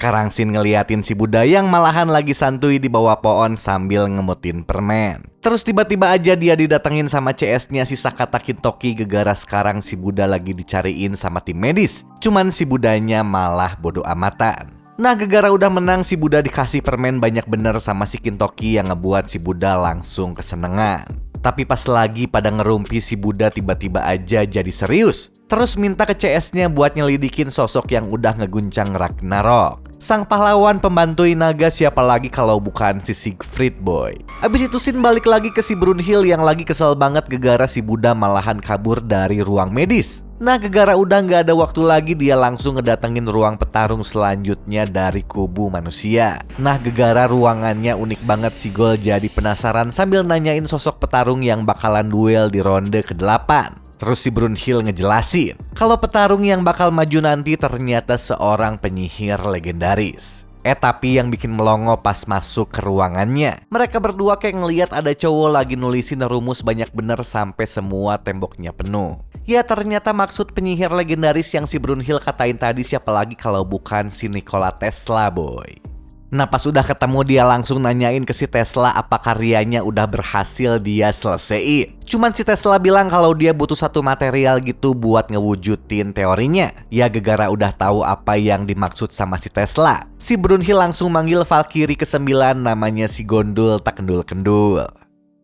sekarang Shin ngeliatin si Buddha yang malahan lagi santuy di bawah pohon sambil ngemutin permen. Terus tiba-tiba aja dia didatengin sama CS-nya si Sakata Kintoki gegara sekarang si Buddha lagi dicariin sama tim medis. Cuman si Buddhanya malah bodo amatan. Nah gegara udah menang si Buddha dikasih permen banyak bener sama si Kintoki yang ngebuat si Buddha langsung kesenengan. Tapi pas lagi pada ngerumpi si Buddha tiba-tiba aja jadi serius. Terus minta ke CS-nya buat nyelidikin sosok yang udah ngeguncang Ragnarok. Sang pahlawan pembantu naga siapa lagi kalau bukan si Siegfried boy. Abis itu Shin balik lagi ke si Brunhild yang lagi kesel banget gegara si Buddha malahan kabur dari ruang medis. Nah gegara udah gak ada waktu lagi dia langsung ngedatengin ruang petarung selanjutnya dari kubu manusia. Nah gegara ruangannya unik banget si Gol jadi penasaran sambil nanyain sosok petarung yang bakalan duel di ronde ke-8. Terus si Brunhild ngejelasin kalau petarung yang bakal maju nanti ternyata seorang penyihir legendaris. Tapi yang bikin melongo pas masuk ke ruangannya, mereka berdua kayak ngeliat ada cowok lagi nulisin rumus banyak bener sampai semua temboknya penuh. Ya ternyata maksud penyihir legendaris yang si Brunhild katain tadi siapa lagi kalau bukan si Nikola Tesla boy. Nah pas udah ketemu dia langsung nanyain ke si Tesla apa karyanya udah berhasil dia selesaiin. Cuman si Tesla bilang kalau dia butuh satu material gitu buat ngewujudin teorinya. Ya gegara udah tahu apa yang dimaksud sama si Tesla. Si Brunhild langsung manggil Valkyrie ke-9 namanya si Gondul tak kendul-kendul.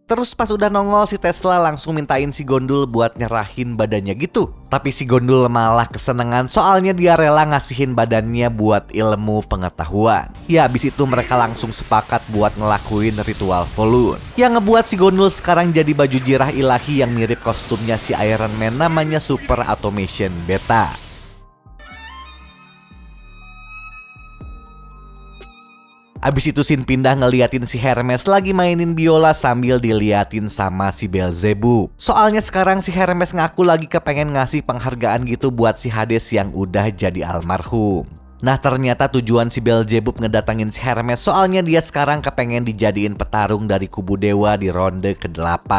Terus pas udah nongol si Tesla langsung mintain si Gondul buat nyerahin badannya gitu. Tapi si Gondul malah kesenengan soalnya dia rela ngasihin badannya buat ilmu pengetahuan. Ya abis itu mereka langsung sepakat buat ngelakuin ritual Volun. Yang ngebuat si Gondul sekarang jadi baju jirah ilahi yang mirip kostumnya si Iron Man namanya Super Automation Beta. Abis itu Shin pindah ngeliatin si Hermes lagi mainin biola sambil diliatin sama si Beelzebub. Soalnya sekarang si Hermes ngaku lagi kepengen ngasih penghargaan gitu buat si Hades yang udah jadi almarhum. Nah ternyata tujuan si Beelzebub ngedatangin si Hermes soalnya dia sekarang kepengen dijadiin petarung dari kubu dewa di ronde ke-8.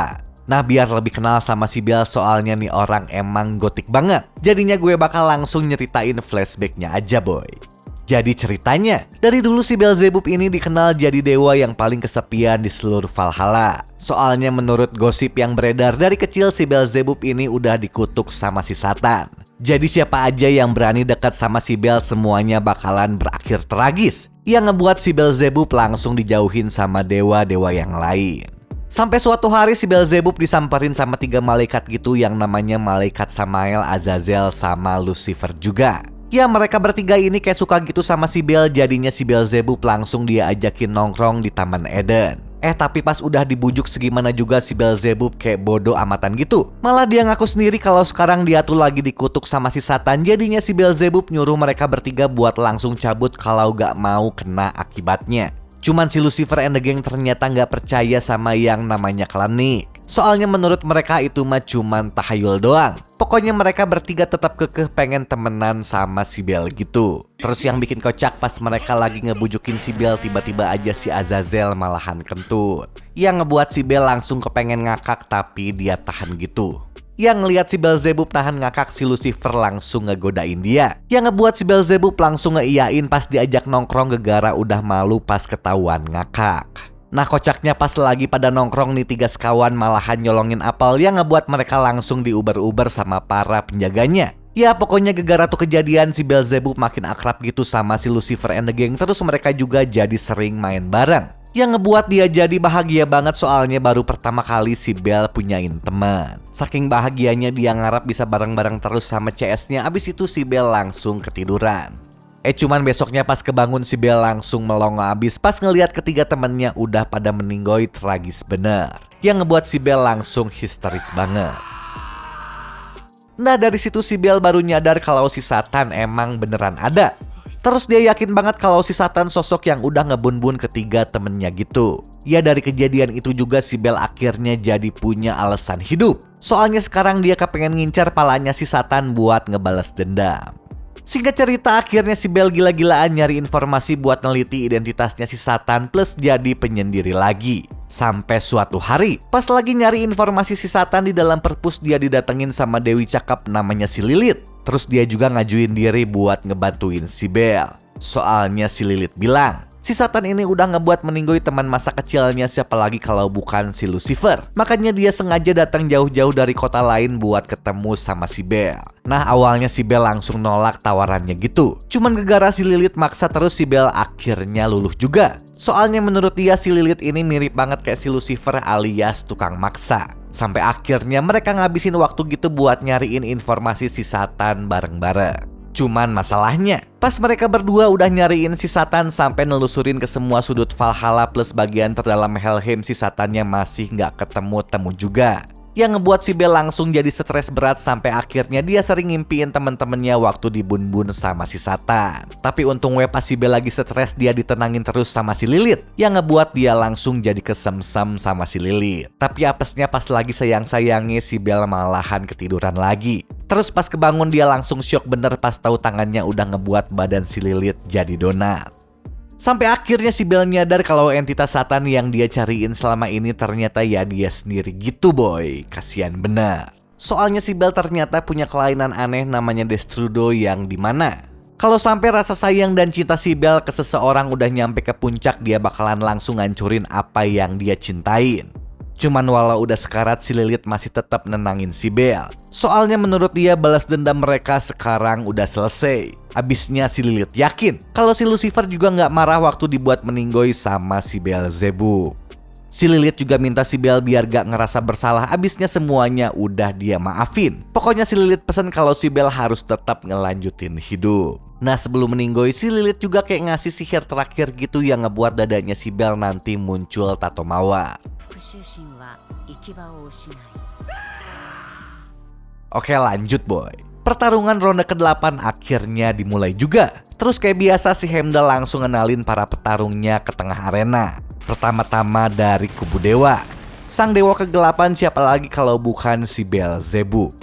Nah biar lebih kenal sama si Bel soalnya nih orang emang gotik banget. Jadinya gue bakal langsung nyeritain flashbacknya aja boy. Jadi ceritanya, dari dulu si Beelzebub ini dikenal jadi dewa yang paling kesepian di seluruh Valhalla. Soalnya menurut gosip yang beredar dari kecil si Beelzebub ini udah dikutuk sama si Satan. Jadi siapa aja yang berani dekat sama si Bel semuanya bakalan berakhir tragis. Yang ngebuat si Beelzebub langsung dijauhin sama dewa-dewa yang lain. Sampai suatu hari si Beelzebub disamperin sama 3 malaikat gitu yang namanya malaikat Samael, Azazel, sama Lucifer juga. Ya mereka bertiga ini kayak suka gitu sama si Bel, jadinya si Beelzebub langsung dia ajakin nongkrong di Taman Eden. Tapi pas udah dibujuk segimana juga si Beelzebub kayak bodoh amatan gitu. Malah dia ngaku sendiri kalau sekarang dia tuh lagi dikutuk sama si Satan. Jadinya si Beelzebub nyuruh mereka bertiga buat langsung cabut kalau gak mau kena akibatnya. Cuman si Lucifer and the gang ternyata gak percaya sama yang namanya klan Nick. Soalnya menurut mereka itu mah cuman tahayul doang. Pokoknya mereka bertiga tetap kekeh pengen temenan sama si Bel gitu. Terus yang bikin kocak pas mereka lagi ngebujukin si Bel tiba-tiba aja si Azazel malahan kentut. Yang ngebuat si Bel langsung kepengen ngakak tapi dia tahan gitu. Yang ngeliat si Beelzebub nahan ngakak si Lucifer langsung ngegodain dia. Yang ngebuat si Beelzebub langsung ngeiyain pas diajak nongkrong gegara udah malu pas ketahuan ngakak. Nah kocaknya pas lagi pada nongkrong nih 3 sekawan malahan nyolongin apel yang ngebuat mereka langsung diuber-uber sama para penjaganya. Ya pokoknya gegara tuh kejadian si Beelzebub makin akrab gitu sama si Lucifer and the gang. Terus mereka juga jadi sering main bareng. Yang ngebuat dia jadi bahagia banget soalnya baru pertama kali si Bel punyain teman. Saking bahagianya dia ngarap bisa bareng-bareng terus sama CS-nya. Abis itu si Bel langsung ketiduran. Cuman besoknya pas kebangun si Bel langsung melongo abis pas ngelihat ketiga temennya udah pada meninggoy tragis bener. Yang ngebuat si Bel langsung histeris banget. Nah dari situ si Bel baru nyadar kalau si Satan emang beneran ada. Terus dia yakin banget kalau si Satan sosok yang udah ngebun-bun ketiga temennya gitu. Ya dari kejadian itu juga si Bel akhirnya jadi punya alasan hidup. Soalnya sekarang dia kepengen ngincar palanya si Satan buat ngebales dendam. Singkat cerita akhirnya si Bel gila-gilaan nyari informasi buat neliti identitasnya si Satan plus jadi penyendiri lagi. Sampai suatu hari pas lagi nyari informasi si Satan di dalam perpus dia didatengin sama Dewi Cakep namanya si Lilith. Terus dia juga ngajuin diri buat ngebantuin si Bel. Soalnya si Lilith bilang, si Satan ini udah ngebuat meninggoy teman masa kecilnya, siapa lagi kalau bukan si Lucifer. Makanya dia sengaja datang jauh-jauh dari kota lain buat ketemu sama si Belle. Nah, awalnya si Belle langsung nolak tawarannya gitu. Cuman gegara si Lilith maksa terus, si Belle akhirnya luluh juga. Soalnya menurut dia si Lilith ini mirip banget kayak si Lucifer alias tukang maksa. Sampai akhirnya mereka ngabisin waktu gitu buat nyariin informasi si Satan bareng-bareng. Cuman masalahnya, pas mereka berdua udah nyariin si Satan sampai nelusurin ke semua sudut Valhalla plus bagian terdalam Helheim, si Satannya masih nggak ketemu-temu juga. Yang ngebuat si Belle langsung jadi stres berat sampai akhirnya dia sering ngimpiin temen-temennya waktu dibun-bun sama si Satan. Tapi untung pas si Belle lagi stres, dia ditenangin terus sama si Lilith, yang ngebuat dia langsung jadi kesemsem sama si Lilith. Tapi apesnya pas lagi sayang-sayangnya si Belle malahan ketiduran lagi. Terus pas kebangun dia langsung syok bener pas tahu tangannya udah ngebuat badan si Lilith jadi donat. Sampai akhirnya si Belle nyadar kalau entitas Satan yang dia cariin selama ini ternyata ya dia sendiri gitu boy. Kasian bener. Soalnya si Belle ternyata punya kelainan aneh namanya Destrudo, yang dimana kalau sampai rasa sayang dan cinta si Belle ke seseorang udah nyampe ke puncak, dia bakalan langsung ngancurin apa yang dia cintain. Cuman walau udah sekarat, si Lilith masih tetap nenangin si Belle. Soalnya menurut dia balas dendam mereka sekarang udah selesai. Abisnya si Lilith yakin kalau si Lucifer juga nggak marah waktu dibuat meninggoy sama si Beelzebub. Si Lilith juga minta si Belle biar gak ngerasa bersalah. Abisnya semuanya udah dia maafin. Pokoknya si Lilith pesan kalau si Belle harus tetap ngelanjutin hidup. Nah, sebelum meninggoy, si Lilith juga kayak ngasih sihir terakhir gitu yang ngebuat dadanya si Belle nanti muncul tato mawar. Oke, lanjut boy. Pertarungan ronde ke-8 akhirnya dimulai juga. Terus kayak biasa si Heimdall langsung ngenalin para petarungnya ke tengah arena. Pertama-tama dari kubu dewa. Sang dewa kegelapan siapa lagi kalau bukan si Beelzebub.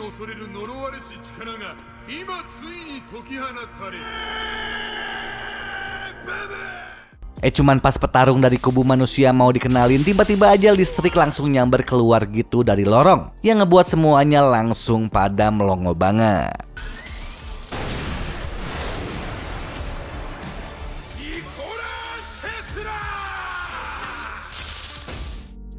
Cuman pas petarung dari kubu manusia mau dikenalin, tiba-tiba aja listrik langsung nyamber keluar gitu dari lorong, yang ngebuat semuanya langsung pada melongo banget.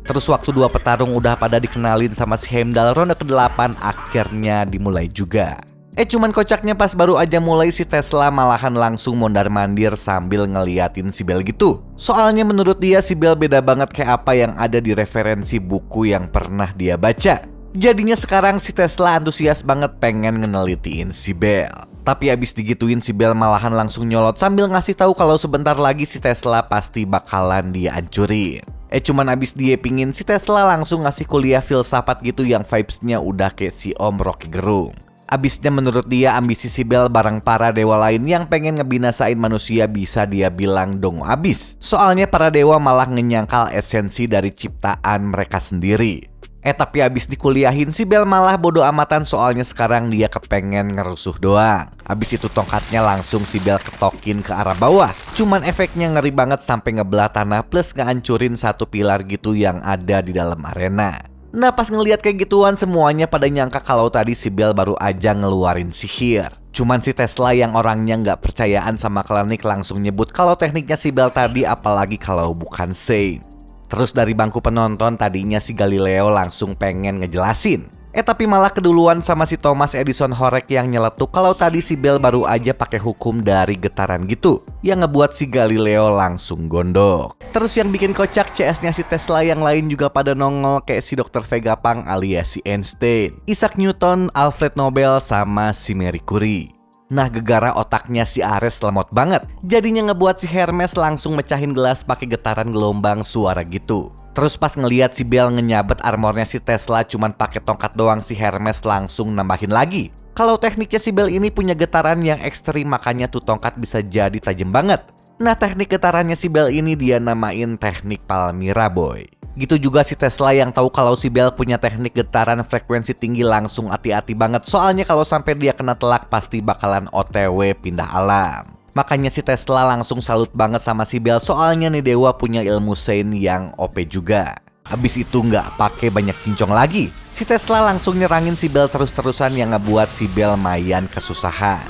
Terus waktu dua petarung udah pada dikenalin sama si Heimdall, ronde ke-8 akhirnya dimulai juga. Cuman kocaknya pas baru aja mulai, si Tesla malahan langsung mondar-mandir sambil ngeliatin si Belle gitu. Soalnya menurut dia si Belle beda banget kayak apa yang ada di referensi buku yang pernah dia baca. Jadinya sekarang si Tesla antusias banget pengen ngenelitiin si Belle. Tapi abis digituin si Belle malahan langsung nyolot sambil ngasih tahu kalau sebentar lagi si Tesla pasti bakalan dia hancurin. Cuman abis dia pingin, si Tesla langsung ngasih kuliah filsafat gitu yang vibesnya udah kayak si Om Rocky Gerung. Abisnya menurut dia ambisi si Belle bareng para dewa lain yang pengen ngebinasain manusia bisa dia bilang dong abis. Soalnya para dewa malah ngenyangkal esensi dari ciptaan mereka sendiri. Tapi abis dikuliahin si Belle malah bodo amatan, soalnya sekarang dia kepengen ngerusuh doang. Abis itu tongkatnya langsung si Belle ketokin ke arah bawah. Cuman efeknya ngeri banget sampai ngebelah tanah plus ngehancurin satu pilar gitu yang ada di dalam arena. Nah, pas ngelihat kayak gituan semuanya pada nyangka kalau tadi si Belle baru aja ngeluarin sihir. Cuman si Tesla yang orangnya nggak percayaan sama klinik langsung nyebut kalau tekniknya si Belle tadi apalagi kalau bukan Saint. Terus dari bangku penonton tadinya si Galileo langsung pengen ngejelasin. Tapi malah keduluan sama si Thomas Edison Horek yang nyeletuk kalau tadi si Belle baru aja pakai hukum dari getaran gitu, yang ngebuat si Galileo langsung gondok. Terus yang bikin kocak, CS-nya si Tesla yang lain juga pada nongol kayak si Dr. Vegapunk alias si Einstein, Isaac Newton, Alfred Nobel, sama si Marie Curie. Nah, gegara otaknya si Ares lemot banget, jadinya ngebuat si Hermes langsung mecahin gelas pakai getaran gelombang suara gitu. Terus pas ngeliat si Belle ngenyabet armornya si Tesla cuman pakai tongkat doang, si Hermes langsung nambahin lagi kalau tekniknya si Belle ini punya getaran yang ekstrim, makanya tuh tongkat bisa jadi tajam banget. Nah, teknik getarannya si Belle ini dia namain teknik Palmyra boy. Gitu juga si Tesla yang tahu kalau si Belle punya teknik getaran frekuensi tinggi langsung hati-hati banget, soalnya kalau sampai dia kena telak pasti bakalan OTW pindah alam. Makanya si Tesla langsung salut banget sama si Belle, soalnya nih dewa punya ilmu Saint yang OP juga. Abis itu nggak pakai banyak cincong lagi, si Tesla langsung nyerangin si Belle terus-terusan yang ngebuat si Belle mayan kesusahan.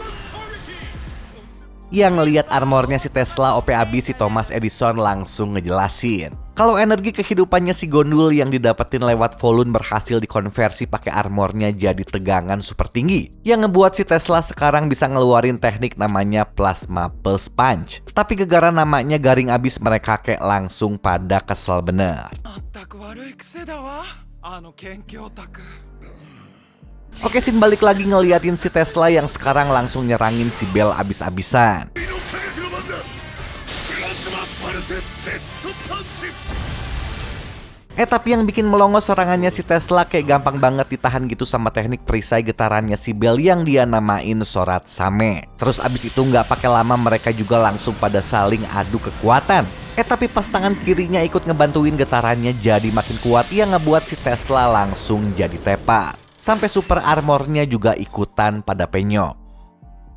Yang ngeliat armornya si Tesla OP abis, si Thomas Edison langsung ngejelasin kalau energi kehidupannya si Gondul yang didapetin lewat Volun berhasil dikonversi pakai armornya jadi tegangan super tinggi, yang ngebuat si Tesla sekarang bisa ngeluarin teknik namanya Plasma Pulse Punch. Tapi gegara namanya garing abis, mereka kayak langsung pada kesel bener. Oke, Shin balik lagi ngeliatin si Tesla yang sekarang langsung nyerangin si Bell abis-abisan. Tapi yang bikin melongo serangannya si Tesla kayak gampang banget ditahan gitu sama teknik perisai getarannya si Bell yang dia namain Sorat Same. Terus abis itu nggak pakai lama mereka juga langsung pada saling adu kekuatan. Tapi pas tangan kirinya ikut ngebantuin getarannya jadi makin kuat yang ngebuat si Tesla langsung jadi tepat. Sampai super armornya juga ikutan pada penyok.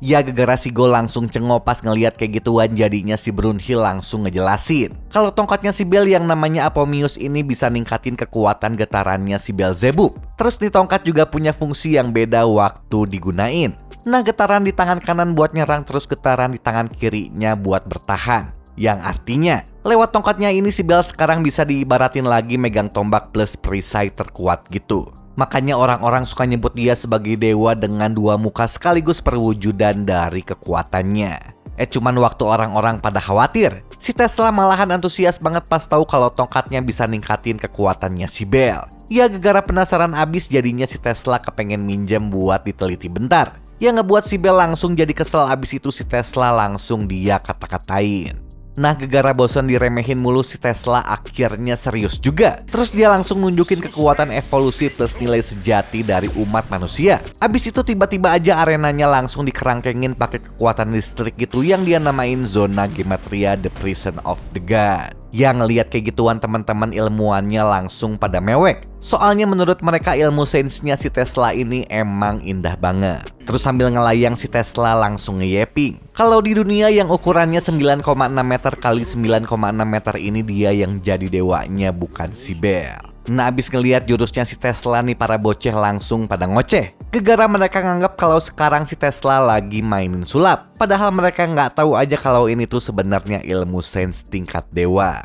Ya gegara si Go langsung cengok pas ngeliat kayak gituan, jadinya si Brunhild langsung ngejelasin kalau tongkatnya si Bell yang namanya Apomius ini bisa ningkatin kekuatan getarannya si Beelzebub. Terus nih tongkat juga punya fungsi yang beda waktu digunain. Nah, getaran di tangan kanan buat nyerang, terus getaran di tangan kirinya buat bertahan. Yang artinya lewat tongkatnya ini si Bell sekarang bisa diibaratin lagi megang tombak plus perisai terkuat gitu. Makanya orang-orang suka nyebut dia sebagai dewa dengan dua muka sekaligus perwujudan dari kekuatannya. Cuman waktu orang-orang pada khawatir, si Tesla malahan antusias banget pas tahu kalau tongkatnya bisa ningkatin kekuatannya si Bell. Ya gegara penasaran abis, jadinya si Tesla kepengen minjem buat diteliti bentar. Yang ngebuat si Bell langsung jadi kesel, abis itu si Tesla langsung dia kata-katain. Nah, gegara bosan diremehin mulu, si Tesla akhirnya serius juga. Terus dia langsung nunjukin kekuatan evolusi plus nilai sejati dari umat manusia. Abis itu tiba-tiba aja arenanya langsung dikerangkengin pakai kekuatan listrik gitu yang dia namain zona gematria The Prison of the God. Yang ngeliat kayak gituan teman-teman ilmuannya langsung pada mewek. Soalnya menurut mereka ilmu sainsnya si Tesla ini emang indah banget. Terus sambil ngelayang si Tesla langsung ngeyeping kalau di dunia yang ukurannya 9,6 meter kali 9,6 meter ini dia yang jadi dewanya, bukan si Bell. Nah, abis ngeliat jurusnya si Tesla nih, para boceh langsung pada ngoceh. Gegara mereka nganggap kalau sekarang si Tesla lagi mainin sulap. Padahal mereka nggak tahu aja kalau ini tuh sebenarnya ilmu sains tingkat dewa.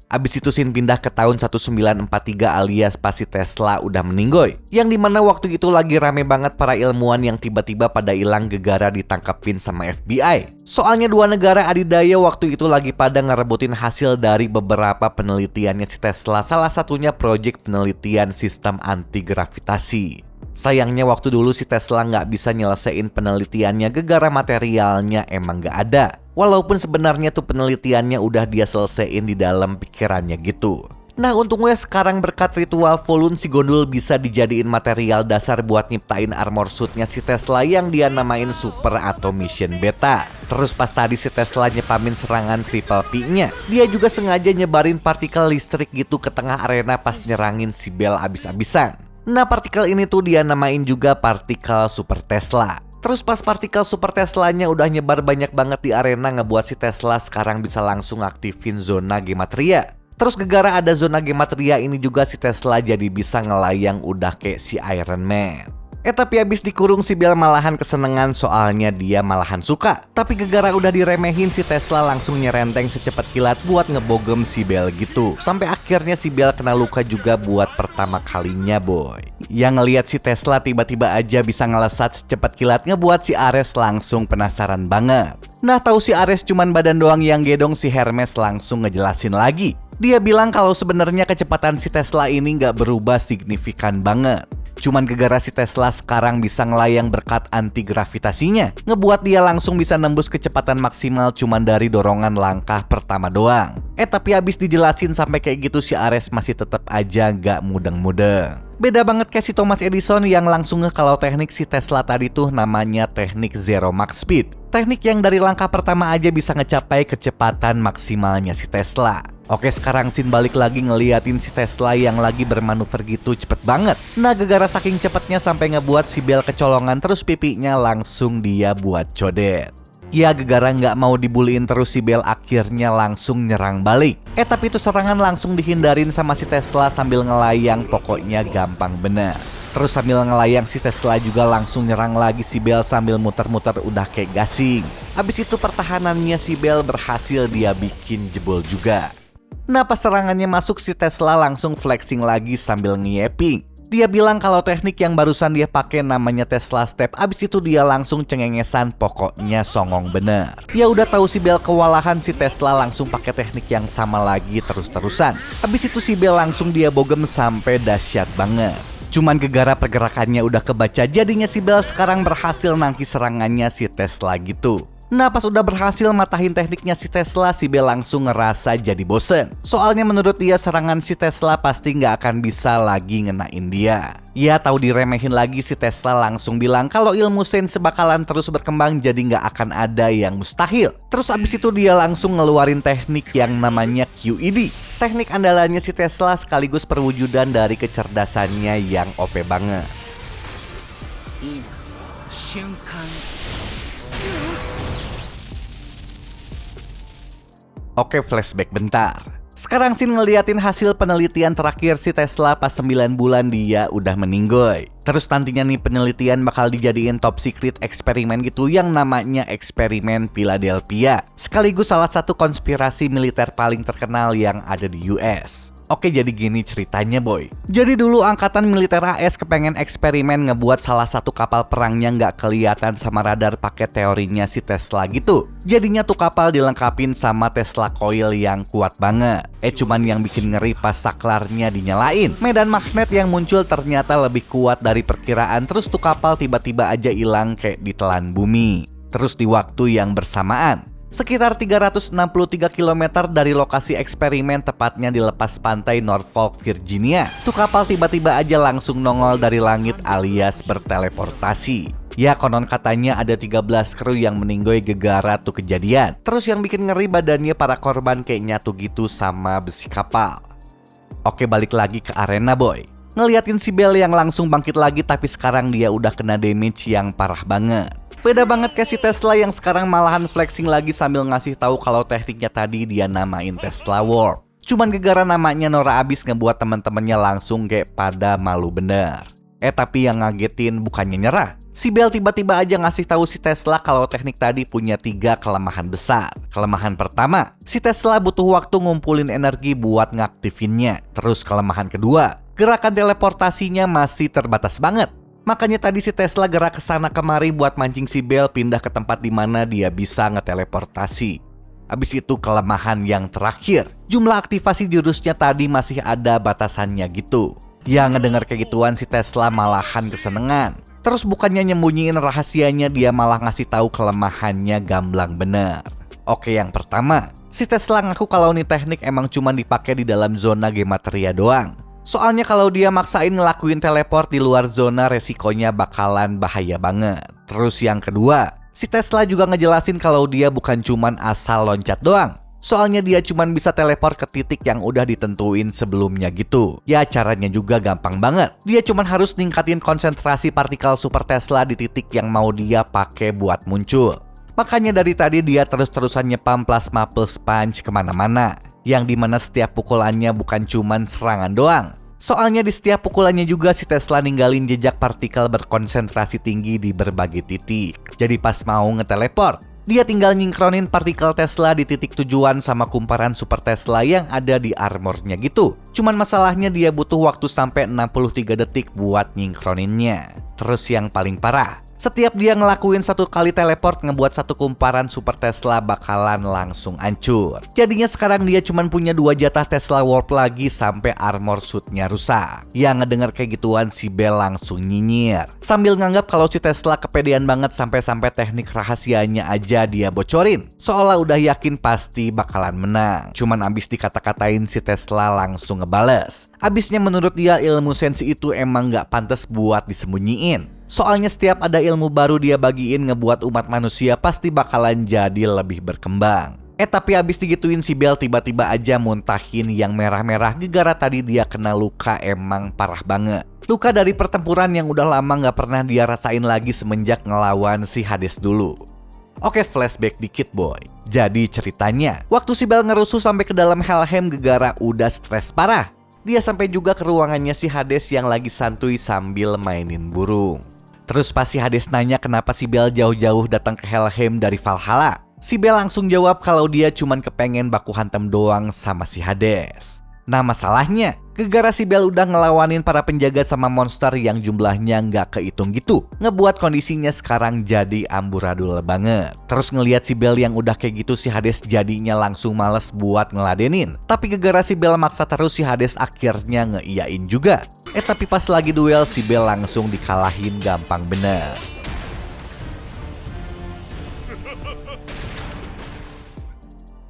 Abis itu Shin pindah ke tahun 1943 alias pas si Tesla udah meninggoy. Yang dimana waktu itu lagi rame banget para ilmuwan yang tiba-tiba pada hilang gegara ditangkapin sama FBI. Soalnya dua negara adidaya waktu itu lagi pada ngerebutin hasil dari beberapa penelitiannya si Tesla. Salah satunya proyek penelitian sistem anti-gravitasi. Sayangnya waktu dulu si Tesla nggak bisa nyelesain penelitiannya gegara materialnya emang nggak ada. Walaupun sebenarnya tuh penelitiannya udah dia selesaiin di dalam pikirannya gitu. Nah, untungnya sekarang berkat ritual Volun si Gondul bisa dijadiin material dasar buat nyiptain armor suitnya si Tesla yang dia namain Super Atomation Beta. Terus pas tadi si Tesla nyepamin serangan Triple P-nya, dia juga sengaja nyebarin partikel listrik gitu ke tengah arena pas nyerangin si Bell abis-abisan. Nah, partikel ini tuh dia namain juga partikel Super Tesla. Terus pas partikel Super Teslanya udah nyebar banyak banget di arena, ngebuat si Tesla sekarang bisa langsung aktifin zona gematria. Terus gegara ada zona gematria ini juga si Tesla jadi bisa ngelayang udah kayak si Iron Man. Tapi abis dikurung si Bell malahan kesenengan soalnya dia malahan suka. Tapi gegara udah diremehin si Tesla langsung nyerenteng secepat kilat buat ngebogem si Bell gitu. Sampai akhirnya si Bell kena luka juga buat pertama kalinya boy. Yang ngeliat si Tesla tiba-tiba aja bisa ngelesat secepat kilat ngebuat si Ares langsung penasaran banget. Nah, tahu si Ares cuman badan doang yang gedong, si Hermes langsung ngejelasin lagi. Dia bilang kalau sebenarnya kecepatan si Tesla ini nggak berubah signifikan banget. Cuman gegara si Tesla sekarang bisa ngelayang berkat anti-gravitasinya, ngebuat dia langsung bisa nembus kecepatan maksimal cuman dari dorongan langkah pertama doang. Tapi abis dijelasin sampai kayak gitu si Ares masih tetap aja gak mudeng-mudeng. Beda banget kayak si Thomas Edison yang langsung kalau teknik si Tesla tadi tuh namanya teknik Zero Mach Speed. Teknik yang dari langkah pertama aja bisa ngecapai kecepatan maksimalnya si Tesla. Oke, sekarang Shin balik lagi ngeliatin si Tesla yang lagi bermanuver gitu cepet banget. Nah, gegara saking cepetnya sampai ngebuat si Bell kecolongan, terus pipinya langsung dia buat codet. Ya, gegara nggak mau dibuliin terus si Bell akhirnya langsung nyerang balik. Tapi itu serangan langsung dihindarin sama si Tesla sambil ngelayang, pokoknya gampang bener. Terus sambil ngelayang si Tesla juga langsung nyerang lagi si Bell sambil muter-muter udah kayak gasing. Habis itu pertahanannya si Bell berhasil dia bikin jebol juga. Nah pas serangannya masuk si Tesla langsung flexing lagi sambil nge-yapping. Dia bilang kalau teknik yang barusan dia pakai namanya Tesla Step. Abis itu dia langsung cengengesan, pokoknya songong bener. Ya udah tahu si Bell kewalahan, si Tesla langsung pakai teknik yang sama lagi terus-terusan. Abis itu si Bell langsung dia bogem sampai dahsyat banget. Cuman gegara pergerakannya udah kebaca, jadinya si Bell sekarang berhasil nangkis serangannya si Tesla gitu. Nah pas udah berhasil matahin tekniknya si Tesla, si Bell langsung ngerasa jadi bosen. Soalnya menurut dia serangan si Tesla pasti nggak akan bisa lagi ngenain dia. Ya tahu diremehin lagi, si Tesla langsung bilang kalau ilmu sains bakalan terus berkembang, jadi nggak akan ada yang mustahil. Terus abis itu dia langsung ngeluarin teknik yang namanya QED. Teknik andalannya si Tesla sekaligus perwujudan dari kecerdasannya yang OP banget. Oke, flashback bentar. Sekarang Shin ngeliatin hasil penelitian terakhir si Tesla pas 9 bulan dia udah meninggoy. Terus nantinya nih penelitian bakal dijadiin top secret eksperimen gitu yang namanya eksperimen Philadelphia. Sekaligus salah satu konspirasi militer paling terkenal yang ada di US. Oke, jadi gini ceritanya boy. Jadi dulu angkatan militer AS kepengen eksperimen ngebuat salah satu kapal perangnya nggak kelihatan sama radar pakai teorinya si Tesla gitu. Jadinya tuh kapal dilengkapin sama Tesla coil yang kuat banget. Cuman yang bikin ngeri pas saklarnya dinyalain, medan magnet yang muncul ternyata lebih kuat dari perkiraan. Terus tuh kapal tiba-tiba aja hilang kayak ditelan bumi. Terus di waktu yang bersamaan, sekitar 363 km dari lokasi eksperimen, tepatnya di lepas pantai Norfolk, Virginia, tuh kapal tiba-tiba aja langsung nongol dari langit alias berteleportasi. Ya konon katanya ada 13 kru yang meninggoy gegara tuh kejadian. Terus yang bikin ngeri badannya para korban kayak nyatu gitu sama besi kapal. Oke, balik lagi ke arena boy. Ngeliatin si Bell yang langsung bangkit lagi, tapi sekarang dia udah kena damage yang parah banget. Beda banget kayak si Tesla yang sekarang malahan flexing lagi sambil ngasih tahu kalau tekniknya tadi dia namain Tesla Warp. Cuman gegara namanya Nora abis ngebuat temen-temennya langsung kayak pada malu bener. Tapi yang ngagetin bukannya nyerah. Si Bell tiba-tiba aja ngasih tahu si Tesla kalau teknik tadi punya 3 kelemahan besar. Kelemahan pertama, si Tesla butuh waktu ngumpulin energi buat ngaktifinnya. Terus kelemahan kedua, gerakan teleportasinya masih terbatas banget. Makanya tadi si Tesla gerak ke sana kemari buat mancing si Bell pindah ke tempat di mana dia bisa ngeteleportasi. Abis itu kelemahan yang terakhir, jumlah aktivasi jurusnya tadi masih ada batasannya gitu. Ya ngedenger kayak gituan si Tesla malahan kesenengan. Terus bukannya nyembunyiin rahasianya, dia malah ngasih tahu kelemahannya gamblang bener. Oke, yang pertama, si Tesla ngaku kalau nih teknik emang cuma dipakai di dalam zona gematria doang. Soalnya kalau dia maksain ngelakuin teleport di luar zona, resikonya bakalan bahaya banget. Terus yang kedua, si Tesla juga ngejelasin kalau dia bukan cuman asal loncat doang. Soalnya dia cuman bisa teleport ke titik yang udah ditentuin sebelumnya gitu. Ya caranya juga gampang banget. Dia cuman harus ningkatin konsentrasi partikel super Tesla di titik yang mau dia pakai buat muncul. Makanya dari tadi dia terus-terusan nyepam plasma pulse punch kemana-mana. Yang dimana setiap pukulannya bukan cuman serangan doang. Soalnya di setiap pukulannya juga si Tesla ninggalin jejak partikel berkonsentrasi tinggi di berbagai titik. Jadi pas mau ngeteleport, dia tinggal nyingkronin partikel Tesla di titik tujuan sama kumparan super Tesla yang ada di armornya gitu. Cuman masalahnya dia butuh waktu sampai 63 detik buat nyingkroninnya. Terus yang paling parah, setiap dia ngelakuin 1 kali teleport ngebuat 1 kumparan super Tesla bakalan langsung hancur. Jadinya sekarang dia cuman punya 2 jatah Tesla Warp lagi sampai armor suitnya rusak. Yang ngedenger kayak gituan si Bell langsung nyinyir. Sambil nganggap kalau si Tesla kepedean banget sampai-sampai teknik rahasianya aja dia bocorin. Seolah udah yakin pasti bakalan menang. Cuman abis dikata-katain si Tesla langsung ngebales. Abisnya menurut dia ilmu sensi itu emang gak pantas buat disembunyiin. Soalnya setiap ada ilmu baru dia bagiin ngebuat umat manusia pasti bakalan jadi lebih berkembang. Tapi abis digituin si Bell tiba-tiba aja muntahin yang merah-merah gegara tadi dia kena luka emang parah banget. Luka dari pertempuran yang udah lama gak pernah dia rasain lagi semenjak ngelawan si Hades dulu. Oke, flashback dikit boy. Jadi ceritanya, waktu si Bell ngerusuh sampai ke dalam Helheim gegara udah stres parah. Dia sampai juga ke ruangannya si Hades yang lagi santuy sambil mainin burung. Terus pas si Hades nanya kenapa si Bel jauh-jauh datang ke Helheim dari Valhalla, si Bel langsung jawab kalau dia cuman kepengen baku hantam doang sama si Hades. Nah masalahnya, gara-gara si Bel udah ngelawanin para penjaga sama monster yang jumlahnya nggak kehitung gitu, ngebuat kondisinya sekarang jadi amburadul banget. Terus ngelihat si Bel yang udah kayak gitu, si Hades jadinya langsung males buat ngeladenin. Tapi gara-gara si Bel maksa terus, si Hades akhirnya ngeiyain juga. Tapi pas lagi duel, si Bel langsung dikalahin gampang bener.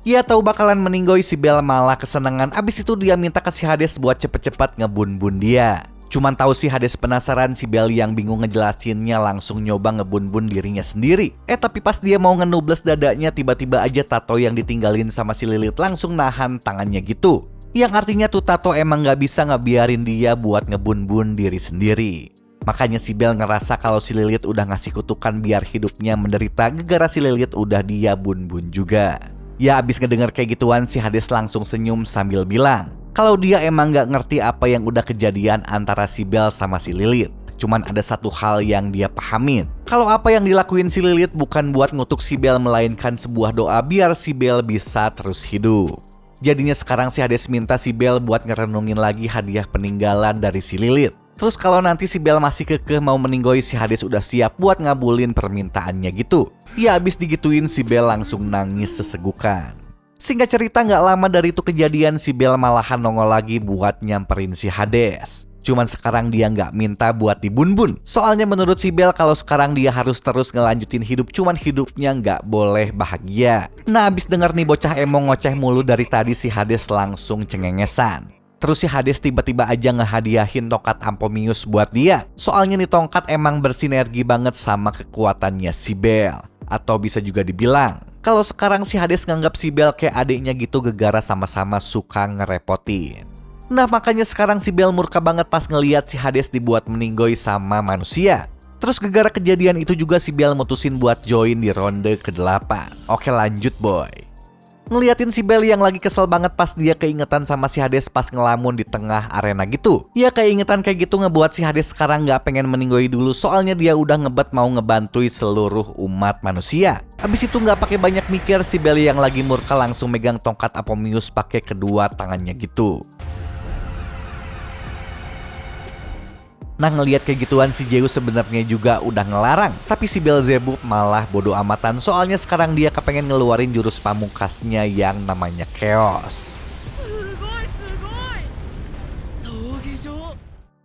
Ia tahu bakalan meninggoy, si Bel malah kesenangan. Abis itu dia minta ke si Hades buat cepet-cepet ngebun-bun dia. Cuman tahu si Hades penasaran, si Bel yang bingung ngejelasinnya langsung nyoba ngebun-bun dirinya sendiri. Tapi pas dia mau ngenubles dadanya, tiba-tiba aja tato yang ditinggalin sama si Lilith langsung nahan tangannya gitu. Yang artinya tuh tato emang gak bisa ngebiarin dia buat ngebun-bun diri sendiri. Makanya si Bel ngerasa kalau si Lilith udah ngasih kutukan biar hidupnya menderita, gara-gara si Lilith udah dia bun-bun juga. Ya abis ngedenger kayak gituan, si Hades langsung senyum sambil bilang kalau dia emang gak ngerti apa yang udah kejadian antara si Bel sama si Lilith. Cuman ada satu hal yang dia pahamin, kalau apa yang dilakuin si Lilith bukan buat ngutuk si Bel, melainkan sebuah doa biar si Bel bisa terus hidup. Jadinya sekarang si Hades minta si Bel buat ngerenungin lagi hadiah peninggalan dari si Lilith. Terus kalau nanti si Bel masih kekeh mau meninggoy, si Hades udah siap buat ngabulin permintaannya gitu. Ya abis digituin, si Bel langsung nangis sesegukan. Singkat cerita gak lama dari itu kejadian, si Bel malahan nongol lagi buat nyamperin si Hades. Cuman sekarang dia gak minta buat dibun-bun. Soalnya menurut si Bel kalau sekarang dia harus terus ngelanjutin hidup, cuman hidupnya gak boleh bahagia. Nah abis denger nih bocah emong ngoceh mulu dari tadi, si Hades langsung cengengesan. Terus si Hades tiba-tiba aja ngehadiahin tongkat Ampomius buat dia. Soalnya nih tongkat emang bersinergi banget sama kekuatannya si Bel. Atau bisa juga dibilang kalau sekarang si Hades nganggap si Bel kayak adiknya gitu, gegara sama-sama suka ngerepotin. Nah makanya sekarang si Bel murka banget pas ngeliat si Hades dibuat meninggoy sama manusia. Terus gegara kejadian itu juga si Bel mutusin buat join di ronde ke-8. Oke lanjut boy. Ngeliatin si Bel yang lagi kesel banget pas dia keingetan sama si Hades pas ngelamun di tengah arena gitu. Ya keingetan kayak gitu ngebuat si Hades sekarang gak pengen meninggoy dulu, soalnya dia udah ngebet mau ngebantui seluruh umat manusia. Abis itu gak pakai banyak mikir, si Bel yang lagi murka langsung megang tongkat Apomius pakai kedua tangannya gitu. Nah ngelihat kayak gituan, si Zeus sebenarnya juga udah ngelarang, tapi si Beelzebub malah bodo amatan, soalnya sekarang dia kepengen ngeluarin jurus pamungkasnya yang namanya Chaos.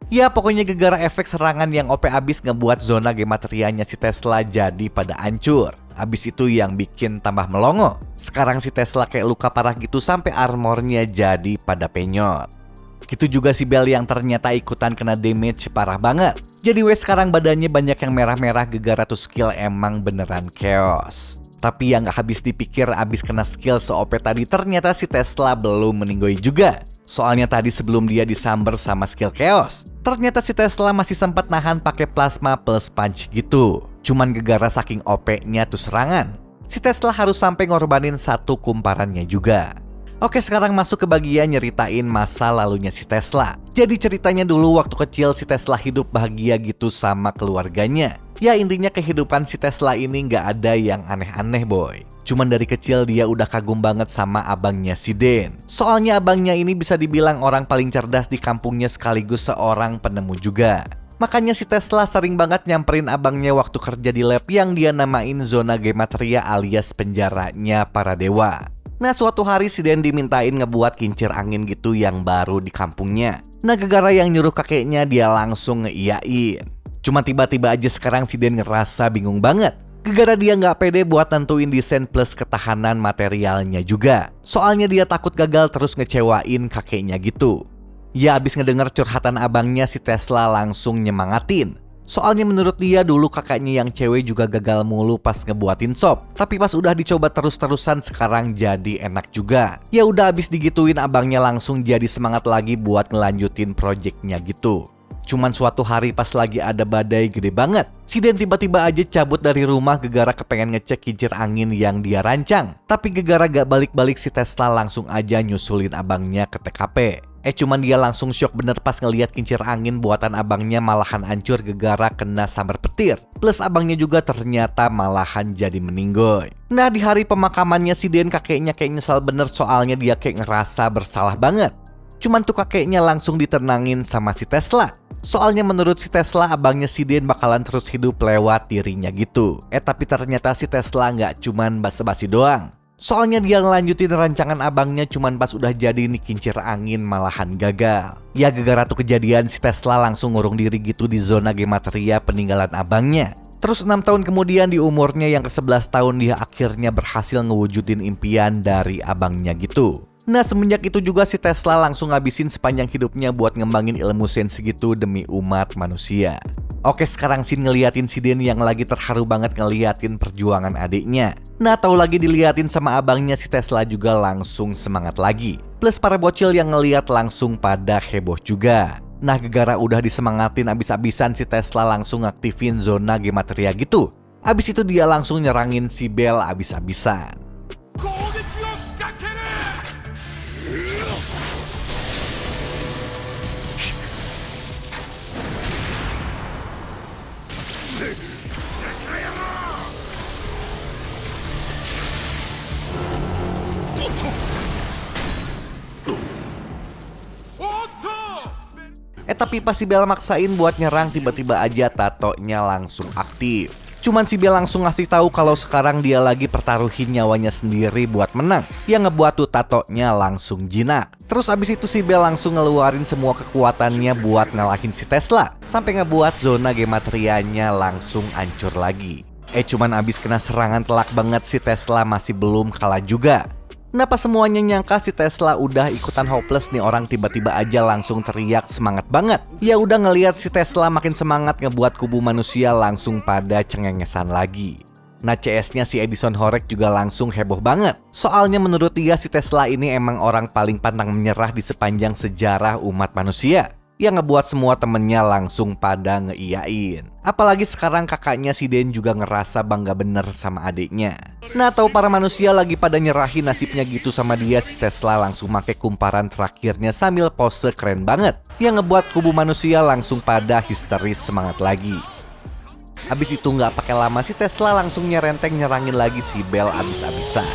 Ya pokoknya gegara efek serangan yang OP abis ngebuat zona gematerianya si Tesla jadi pada hancur. Abis itu yang bikin tambah melongo, sekarang si Tesla kayak luka parah gitu sampai armornya jadi pada penyot. Gitu juga si Bel yang ternyata ikutan kena damage parah banget. Jadi sekarang badannya banyak yang merah-merah, gegara tuh skill emang beneran chaos. Tapi yang gak habis dipikir, abis kena skill se-OP tadi ternyata si Tesla belum meninggoy juga. Soalnya tadi sebelum dia disamber sama skill chaos, ternyata si Tesla masih sempat nahan pakai plasma plus punch gitu. Cuman gegara saking OP-nya tuh serangan, si Tesla harus sampai ngorbanin satu kumparannya juga. Oke sekarang masuk ke bagian nyeritain masa lalunya si Tesla. Jadi ceritanya dulu waktu kecil si Tesla hidup bahagia gitu sama keluarganya. Ya intinya kehidupan si Tesla ini gak ada yang aneh-aneh boy. Cuman dari kecil dia udah kagum banget sama abangnya si Den. Soalnya abangnya ini bisa dibilang orang paling cerdas di kampungnya sekaligus seorang penemu juga. Makanya si Tesla sering banget nyamperin abangnya waktu kerja di lab yang dia namain zona gematria alias penjaranya para dewa. Nah suatu hari si Den dimintain ngebuat kincir angin gitu yang baru di kampungnya. Nah gegara yang nyuruh kakeknya dia langsung ngeiyain. Cuma tiba-tiba aja sekarang si Den ngerasa bingung banget. Gegara dia nggak pede buat nentuin desain plus ketahanan materialnya juga. Soalnya dia takut gagal terus ngecewain kakeknya gitu. Ya abis ngedenger curhatan abangnya, si Tesla langsung nyemangatin. Soalnya menurut dia dulu kakaknya yang cewek juga gagal mulu pas ngebuatin sop. Tapi pas udah dicoba terus-terusan sekarang jadi enak juga. Ya udah abis digituin abangnya langsung jadi semangat lagi buat ngelanjutin projectnya gitu. Cuman suatu hari pas lagi ada badai gede banget, si Den tiba-tiba aja cabut dari rumah gegara kepengen ngecek kincir angin yang dia rancang. Tapi gegara gak balik-balik, si Tesla langsung aja nyusulin abangnya ke TKP. Cuman dia langsung shock bener pas ngeliat kincir angin buatan abangnya malahan hancur gegara kena sambar petir. Plus abangnya juga ternyata malahan jadi meninggoy. Nah di hari pemakamannya si Den kakeknya kayak nyesal bener soalnya dia kayak ngerasa bersalah banget. Cuman tuh kakeknya langsung ditenangin sama si Tesla. Soalnya menurut si Tesla abangnya si Den bakalan terus hidup lewat dirinya gitu. Tapi ternyata si Tesla nggak cuman basa-basi doang. Soalnya dia ngelanjutin rancangan abangnya cuman pas udah jadi nih kincir angin malahan gagal. Ya gegara tuh kejadian si Tesla langsung ngurung diri gitu di zona gemateria peninggalan abangnya. Terus 6 tahun kemudian di umurnya yang ke-11 tahun dia akhirnya berhasil ngewujudin impian dari abangnya gitu. Nah semenjak itu juga si Tesla langsung ngabisin sepanjang hidupnya buat ngembangin ilmu sains gitu demi umat manusia. Oke sekarang sih ngeliatin si Den yang lagi terharu banget ngeliatin perjuangan adiknya. Nah tahu lagi diliatin sama abangnya si Tesla juga langsung semangat lagi. Plus para bocil yang ngeliat langsung pada heboh juga. Nah gegara udah disemangatin abis-abisan si Tesla langsung aktifin zona gemateria gitu. Abis itu dia langsung nyerangin si Bell abis-abisan. Tapi pas si Bell maksain buat nyerang tiba-tiba aja tatonya langsung aktif. Cuman si Bell langsung ngasih tahu kalau sekarang dia lagi pertaruhin nyawanya sendiri buat menang. Yang ngebuat tuh tatonya langsung jinak. Terus abis itu si Bell langsung ngeluarin semua kekuatannya buat ngalahin si Tesla. Sampai ngebuat zona gematerianya langsung hancur lagi. Cuman abis kena serangan telak banget si Tesla masih belum kalah juga. Nah pas semuanya nyangka si Tesla udah ikutan hopeless nih orang tiba-tiba aja langsung teriak semangat banget. Ya udah ngelihat si Tesla makin semangat ngebuat kubu manusia langsung pada cengengesan lagi. Nah CS-nya si Edison Horek juga langsung heboh banget. Soalnya menurut dia si Tesla ini emang orang paling pantang menyerah di sepanjang sejarah umat manusia. Yang ngebuat semua temennya langsung pada ngeiyain. Apalagi sekarang kakaknya si Den juga ngerasa bangga bener sama adiknya. Nah tahu para manusia lagi pada nyerahin nasibnya gitu sama dia, si Tesla langsung make kumparan terakhirnya sambil pose keren banget. Yang ngebuat kubu manusia langsung pada histeris semangat lagi. Abis itu nggak pakai lama si Tesla langsung nyerenteng nyerangin lagi si Bell abis-abisan.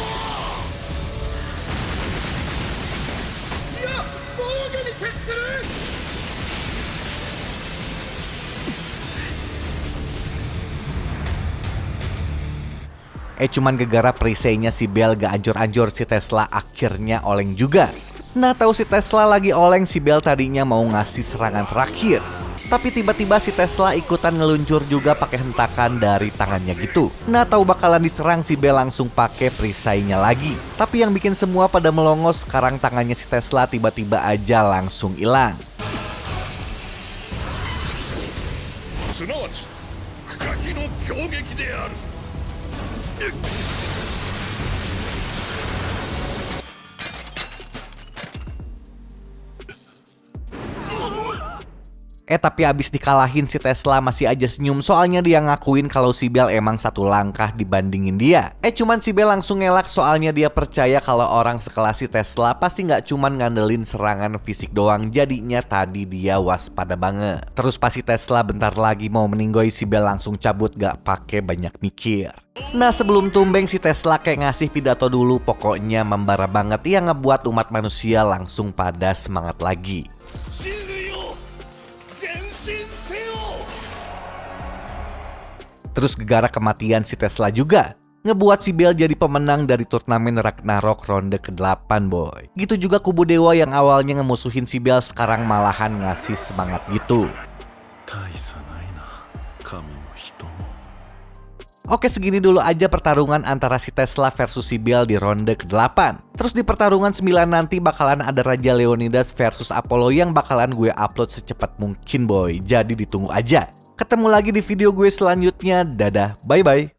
Cuman gegara perisainya si Bell gak anjur-anjur si Tesla akhirnya oleng juga. Nah tahu si Tesla lagi oleng, si Bell tadinya mau ngasih serangan terakhir. Tapi tiba-tiba si Tesla ikutan ngeluncur juga pakai hentakan dari tangannya gitu. Nah tahu bakalan diserang, si Bell langsung pakai perisainya lagi. Tapi yang bikin semua pada melongos sekarang tangannya si Tesla tiba-tiba aja langsung hilang. Tapi abis dikalahin si Tesla masih aja senyum soalnya dia ngakuin kalau si Bell emang satu langkah dibandingin dia. Cuman si Bell langsung ngelak soalnya dia percaya kalau orang sekelas si Tesla pasti nggak cuman ngandelin serangan fisik doang, jadinya tadi dia waspada banget. Terus pas si Tesla bentar lagi mau meninggoy, si Bell langsung cabut gak pakai banyak mikir. Nah sebelum tumbeng si Tesla kayak ngasih pidato dulu, pokoknya membara banget yang ngebuat umat manusia langsung pada semangat lagi. Terus gegara kematian si Tesla juga ngebuat si Bell jadi pemenang dari turnamen Ragnarok ronde ke-8 boy. Gitu juga kubu dewa yang awalnya ngemusuhin si Bell sekarang malahan ngasih semangat gitu. Oke segini dulu aja pertarungan antara si Tesla versus si Bell di ronde ke-8. Terus di pertarungan 9 nanti bakalan ada Raja Leonidas versus Apollo yang bakalan gue upload secepat mungkin boy. Jadi ditunggu aja. Ketemu lagi di video gue selanjutnya. Dadah, bye-bye.